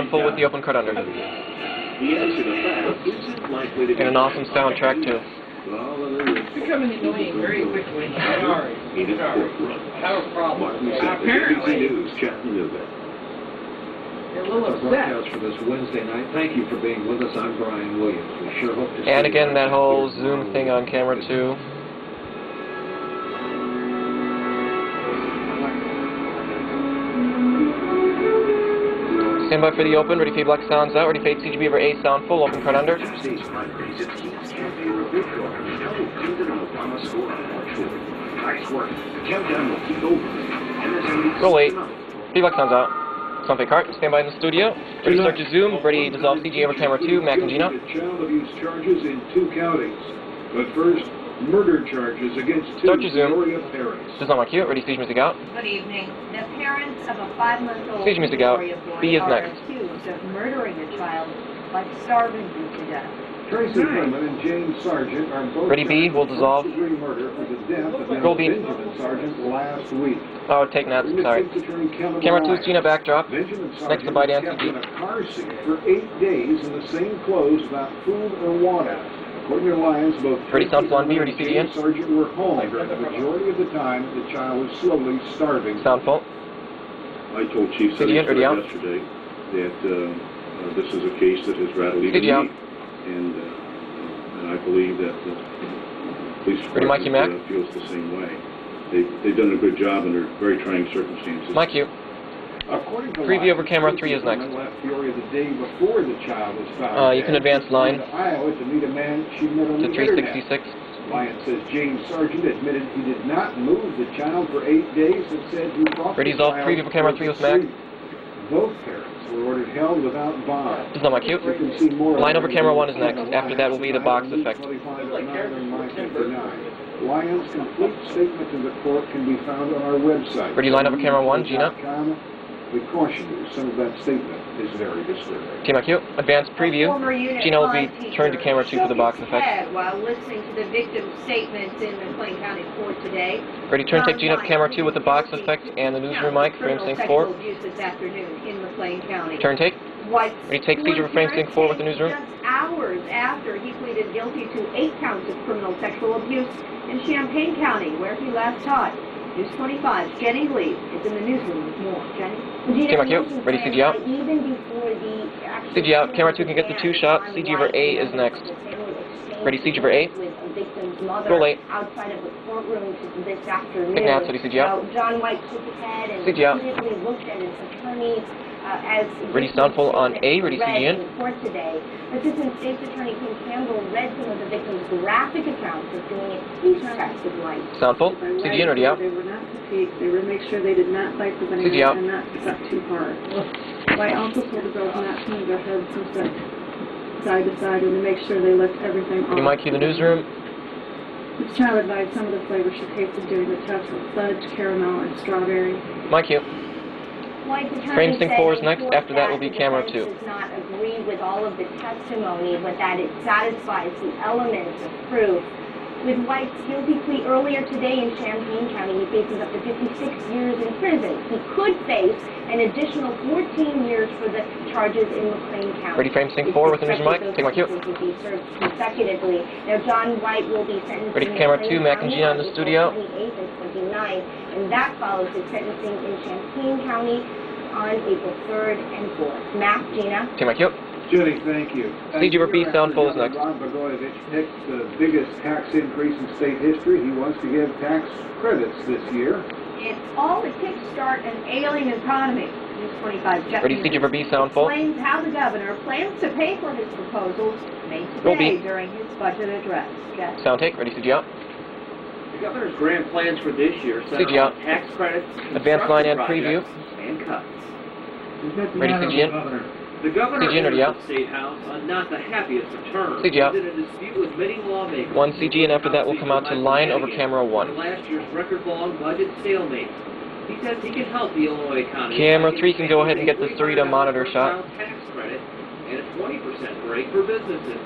sound full with the open cut under. The answer to that isn't likely to be... And an awesome soundtrack too. It's becoming annoying very quickly. Sorry. Have a problem. Apparently. News, Chattanooga. They're a little upset. Broadcast for this Wednesday night. Thank you for being with us. I'm Brian Williams. We sure hope to see And you again, that whole tomorrow zoom thing on camera too. Stand by for the open, ready feedback sounds out, ready fade CGB over A sound full, open cut under. Roll 8. Feedback sounds out. Sound fake cart, stand by in the studio. Ready to start your zoom, ready to dissolve CG over camera 2, Mac and Gina. Child abuse charges in 2 counties. But first, murder charges against 2 Start your zoom. Peoria parents. Does not mark you, ready siege music out. Good evening. The parents of a 5-month-old Siege music out. Peoria boy B is are next. accused of murdering a child by starving him to death. Tracy Herman and James Sargent are both Ready B, will dissolve. first-degree murder for the death of Roll B. Benjamin Sargent last week. Oh, take that, sorry. Camera 2's Gina backdrop. Benjamin Next Sargent to bite was and kept in CG. a car seat for 8 days in the same clothes without food or water. According to Lyons, both Ready, sound Tracy full on B, Herman ready, and CD James in. Sargent were home during the majority of the time the child was slowly starving. Sound full. I told Chief Did you get Secretary ready out? yesterday that this is a case that has rattled even Did you out? me, and I believe that the police Ready, Mikey department Mac? feels the same way. They've done a good job under very trying circumstances. Mike you. According to Preview over Lyons, camera Tracy 3 is next. Herman left Peoria the day before the child was found. You can dead. advance line She went to Iowa to meet a man she met on to the internet. 366. Lyons says James Sargent admitted he did not move the child for 8 days and said he thought Ready, the dissolve, child preview for camera was 3 with Mac. asleep. Both parents were ordered held without bond. Does not mark you. You can see more Line over of camera 1 is next. After that will be the box effect. 25 at 9 on line 59. Lyons' complete statement to the court can be found on our website. Ready, line over camera 1, Gina. We caution you, some of that statement is very disturbing. Team IQ. Advanced preview. Former unit Gina will be five turned to teacher camera 2 for the shook box his effect. head while listening to the victim's statements in McLean County Court today. Ready, turn take John Gina to White camera 2 with the box pleaded effect guilty and the to newsroom count mic, of frame criminal sync 4. sexual abuse this afternoon in McLean County. Turn take. White's Ready, take seizure for frame sync 4 with the newsroom. Just hours after he pleaded guilty to 8 counts of criminal sexual abuse in Champaign County, where he last taught. News 25's Jenny Lee is in the newsroom with more. Jenny? Team IQ. Ready, CG out. CG out. Camera 2 can get the 2 shots. CG over A is next. Ready, CG over A. Roll 8. Outside of the courtroom this afternoon. Take now, ready, CG out. John White shook his head and CG out. repeatedly looked at his attorney as Ready, sound full on A. Ready, CG in. court today. Assistant State's Attorney Kim Campbell read some of the victim's graphic accounts of doing a peace test with White. Sound full. CG in, ready out. They were not fatigued. They were to make sure they did not fight with anyone CG out. and not suck too hard. White also told the girls not to move their heads from side to side and to make sure they lift everything off. Ready, Mike you, the newsroom. The child advised some of the flavors she tasted during the test were fudge, caramel, and strawberry. Mike you. White's attorney Frame sync said 4 is in next. court After that will be the camera defense 2. does not agree with all of the testimony, but that it satisfies the elements of proof. With White's guilty plea earlier today in Champaign County, he faces up to 56 years in prison. He could face an additional 14 years for the charges in McLean County. Ready, frame sync 4 with the newsroom mic. Those Take my cue. sentences will be served consecutively. Now, John White will be sentenced Ready, in camera McLean 2, Mac and County Gina in the on studio. April 28th and 29th, and that follows his sentencing in Champaign County on April 3rd and 4th. Mac, Gina. Team IQ. Jenny, thank you. CG over B, sound full is Governor next. Ron Blagojevich picked the biggest tax increase in state history. He wants to give tax credits this year. It's all to kickstart an ailing economy. News 25 Jeff Ready, Newman CG over B, sound full. explains how the governor plans to pay for his proposals made Roll today B. during his budget address. Jeff. Sound take. Ready, CG out. The governor's grand plans for this year center CG out. on tax credits, Advanced line and construction preview. projects, and cuts. Ready, CG in. The governor CG in, ready entered out. the State House on not the happiest of terms. CG out. He's in a dispute with many lawmakers. 1 CG, and after that will come out to line over camera 1. Last year's record-long budget stalemate. He says he can help the Illinois economy. Camera by 3 can go ahead and get the giving Sarita monitor $300 shot. tax credit and a 20% break for businesses.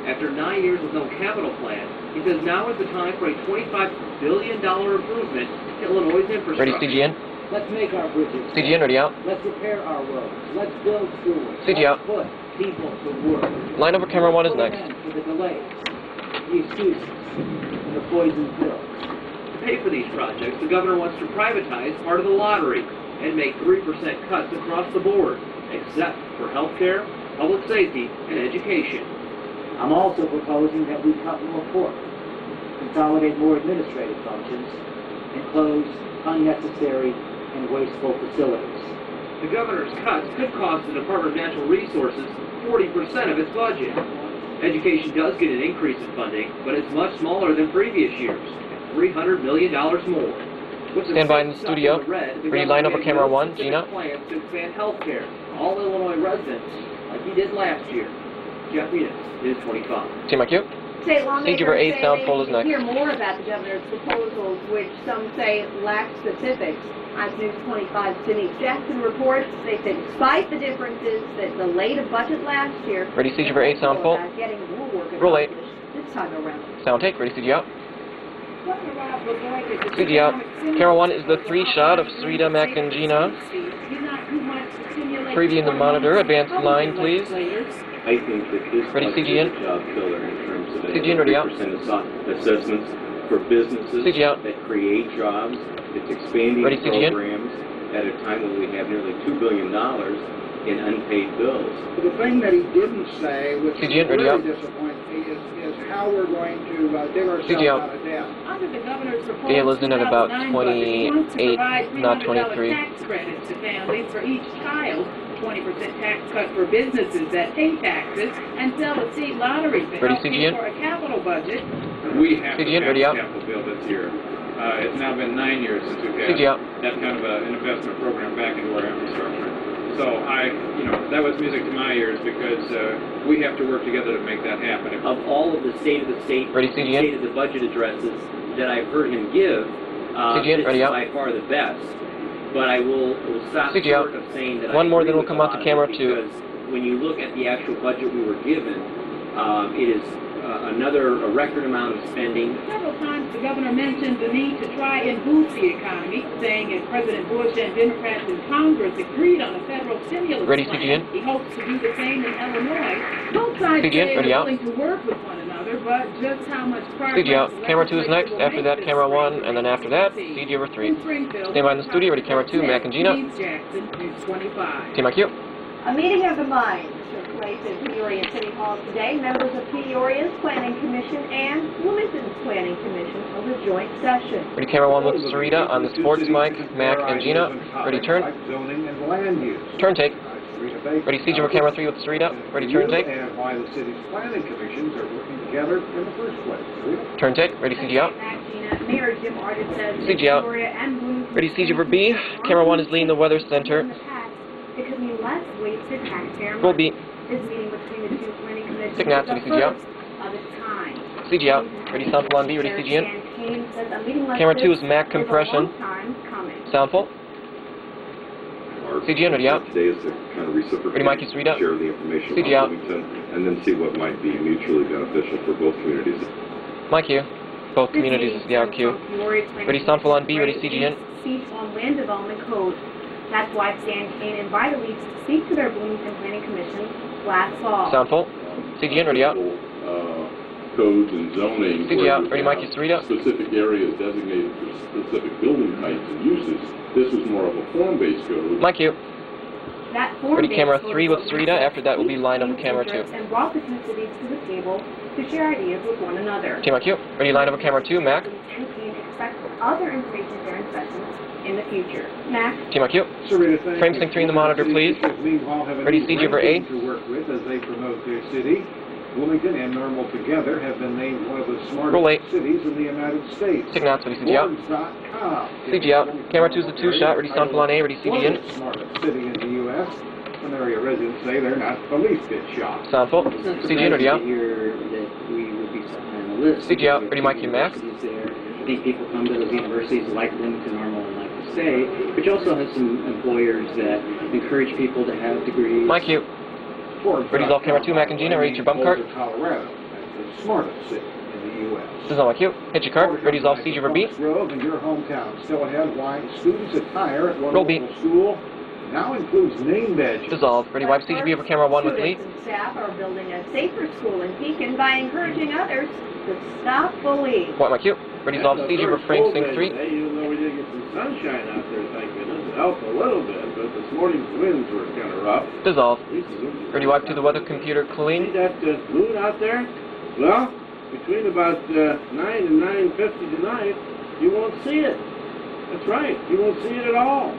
After 9 years with no capital plan, he says now is the time for a $25 billion improvement to Illinois' infrastructure. Ready, CG in. Let's make our bridges. CGN, ready out. Let's repair our roads. Let's build schools. CG out. Let's put people to work. Line over camera 1 is next. For the delays, the excuses, and the poison pills. To pay for these projects, the governor wants to privatize part of the lottery and make 3% cuts across the board, except for healthcare, public safety, and education. I'm also proposing that we cut more court, consolidate more administrative functions, and close unnecessary and wasteful facilities. The governor's cuts could cost the Department of Natural Resources 40% of its budget. Education does get an increase in funding, but it's much smaller than previous years, $300 million more. Stand by in the studio. Ready, line over camera 1, Gina. Plans to expand health care to all Illinois residents, like he did last year. Jeff Enos is 25. Team IQ. State lawmakers CG A say sound they full is need to next. hear more about the governor's proposals, which some say lack specifics. As News 25's Denise Jackson reports, they say despite the differences that delayed a budget last year, Ready, CG A sound full. getting more work Roll 8. this time around. Sound take, ready, CG out. CG out. Camera 1 is the 3-shot of Srita, Mac, and Gina. Preview in the monitor. Advance line, please. I think that this Ready, budget CG in. is a job filler in terms of CG in, ready out. 3% assessments for businesses CG out. that create jobs. It's expanding Ready, CG in. programs at a time when we have nearly $2 billion in unpaid bills. The thing that he didn't say, which CG in, ready really out. disappoints me, is how we're going to dig ourselves CG out. out of debt. Under the governor's proposed Gail is in at about 2009 budget, he wants to 28, provide not $300 23. tax credits to families for each child, 20% tax cut for businesses that pay taxes, and sell a seed lottery to Ready, help CG pay in. for a capital budget. We have CG to in, pass ready a out. capital bill this year. It's now been 9 years since we've had CG out. that kind of an investment program back into our infrastructure. So that was music to my ears because we have to work together to make that happen. Of all of the State of the State, Ready, CG in. State of the Budget addresses that I've heard him give, CG in, this ready is out. by far the best. But I will stop CG short out. of saying that One I more, agree then we'll with come a out to lot of camera it, 2. because when you look at the actual budget we were given, it is a record amount of spending. Several times the governor mentioned the need to try and boost the economy, saying if President Bush and Democrats in Congress agreed on a federal stimulus Ready, plan, CG in. he hopes to do the same in Illinois. Both sides CG in, say ready they're out. willing to work with one another, but just how much progress... CG out. Camera 2 is next. will After make that, this camera spring 1, and then after that, remains to be CG over 3. seen. In Springfield, Stand by in the studio. Ready, camera 2, Mac and Gina. Denise Jackson, News 25. Team IQ. A meeting of the minds took place at Peoria City Hall today. Members of Peoria's Planning Commission and Wilmington's Planning Commission held a joint session. Ready, camera 1 with Sarita on the sports mic. Mac and Gina. Ready, turn. Like zoning and land use. Turn take. Ready, Ready, CG over camera 3 with Sarita. Ready, turn take. And why the city's planning commissions are working together in the first place. Sarita? Turn take. Ready, CG out. Mayor Jim Artis says CG out. Peoria and Bloomington Ready, CG over B. Camera 1 is leading the weather center. It could mean less wasted taxpayer Roll money. B. This meeting between the two planning commissions Take naps, is the ready, CG out. first of its kind. CG out. Ready, sound full on B. Ready, CG in. Kane says a meeting like Camera 2 this is Mac was a compression. long time coming. Sound full. CG in, ready out. Today is to kind of reciprocate, Ready, Mikey, Sarita. share the information CG about out. Wilmington, and then see what might be mutually beneficial for both communities. My cue. Both communities is the out cue. Ready, sound full on B. Ready, CG in. Speech on land development code. That's why Stan Kane invited leads to speak to their Bloomington Planning Commission last fall. Sound full. CG in, ready out. Codes and zoning. CG where out. you Ready, have Mikey, Sarita. Specific areas designated for specific building types and uses. This was more of a form-based code. My cue. That form Ready, camera 3 with Sarita. After that will be line over camera 2. And brought the two cities to the table to share ideas with one another. Team IQ. Ready, line over camera 2. Mac. And Kane expects other information sharing sessions in the future. Mac. Team IQ. Sarita, thank Frame you. sync 3 in the monitor, please. Meanwhile, have a Ready, new CG over A. ranking to work with as they promote their city. Wilmington and Normal together have been named one of the Roll 8. smartest cities in the United States. Take notes. Ready, CG out. Forbes.com. CG out. Camera 2 is the 2-shot. Ready, sound full on A. Ready, CG in. The smartest city in the U.S. Some area residents say they're not the least bit shocked. Sound full. CG in, ready out. Here that we would be on the list. CG out. Ready, Mikey, Mac. I think people come to those universities like Wilmington, Normal, and like the state, but you also have some employers that encourage people to have degrees. My cue. Ready, off camera 2, Mac and Gina. Ready, your bump cart. Colorado, that's the smartest city. in the U.S. This is on my cue. Hit your card. Ready's off. Siege over B. Grove in your hometown. Still ahead, why students' attire at one Roll B. local school now includes name badges. Dissolve. Ready, wipe Siege B over camera 1 with lead. Students and staff are building a safer school in Pekin by encouraging others to stop bullying. Point my cue. Ready's off. Siege over frame sync 3. Even though we did get some sunshine out there, thank goodness. It helped a little bit, but this morning's winds were kind of rough. Dissolve. Ready, wipe to the weather computer See clean. that moon out there? Well, between about 9 and 9:50 tonight, you won't see it. That's right, you won't see it at all.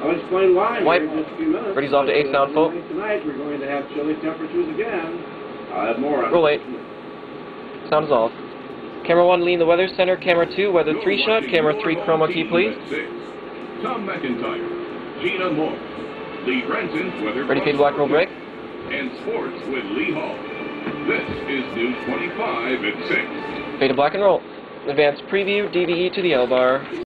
I'll explain why Wipe. here in just a few minutes. Ready's off to A sound full. Tonight we're going to have chilly temperatures again. I'll have more on Roll 8. Sound is off. Camera 1, lean the weather center. Camera 2, weather 3 shot. Camera 3, chroma key, please. Tom McIntyre, Gina Moore, Lee Brenton, weather. Ready, fade black, roll break. And sports with Lee Hall. This is News 25 at 6. Fade to black and roll. Advanced preview, DVE to the L bar.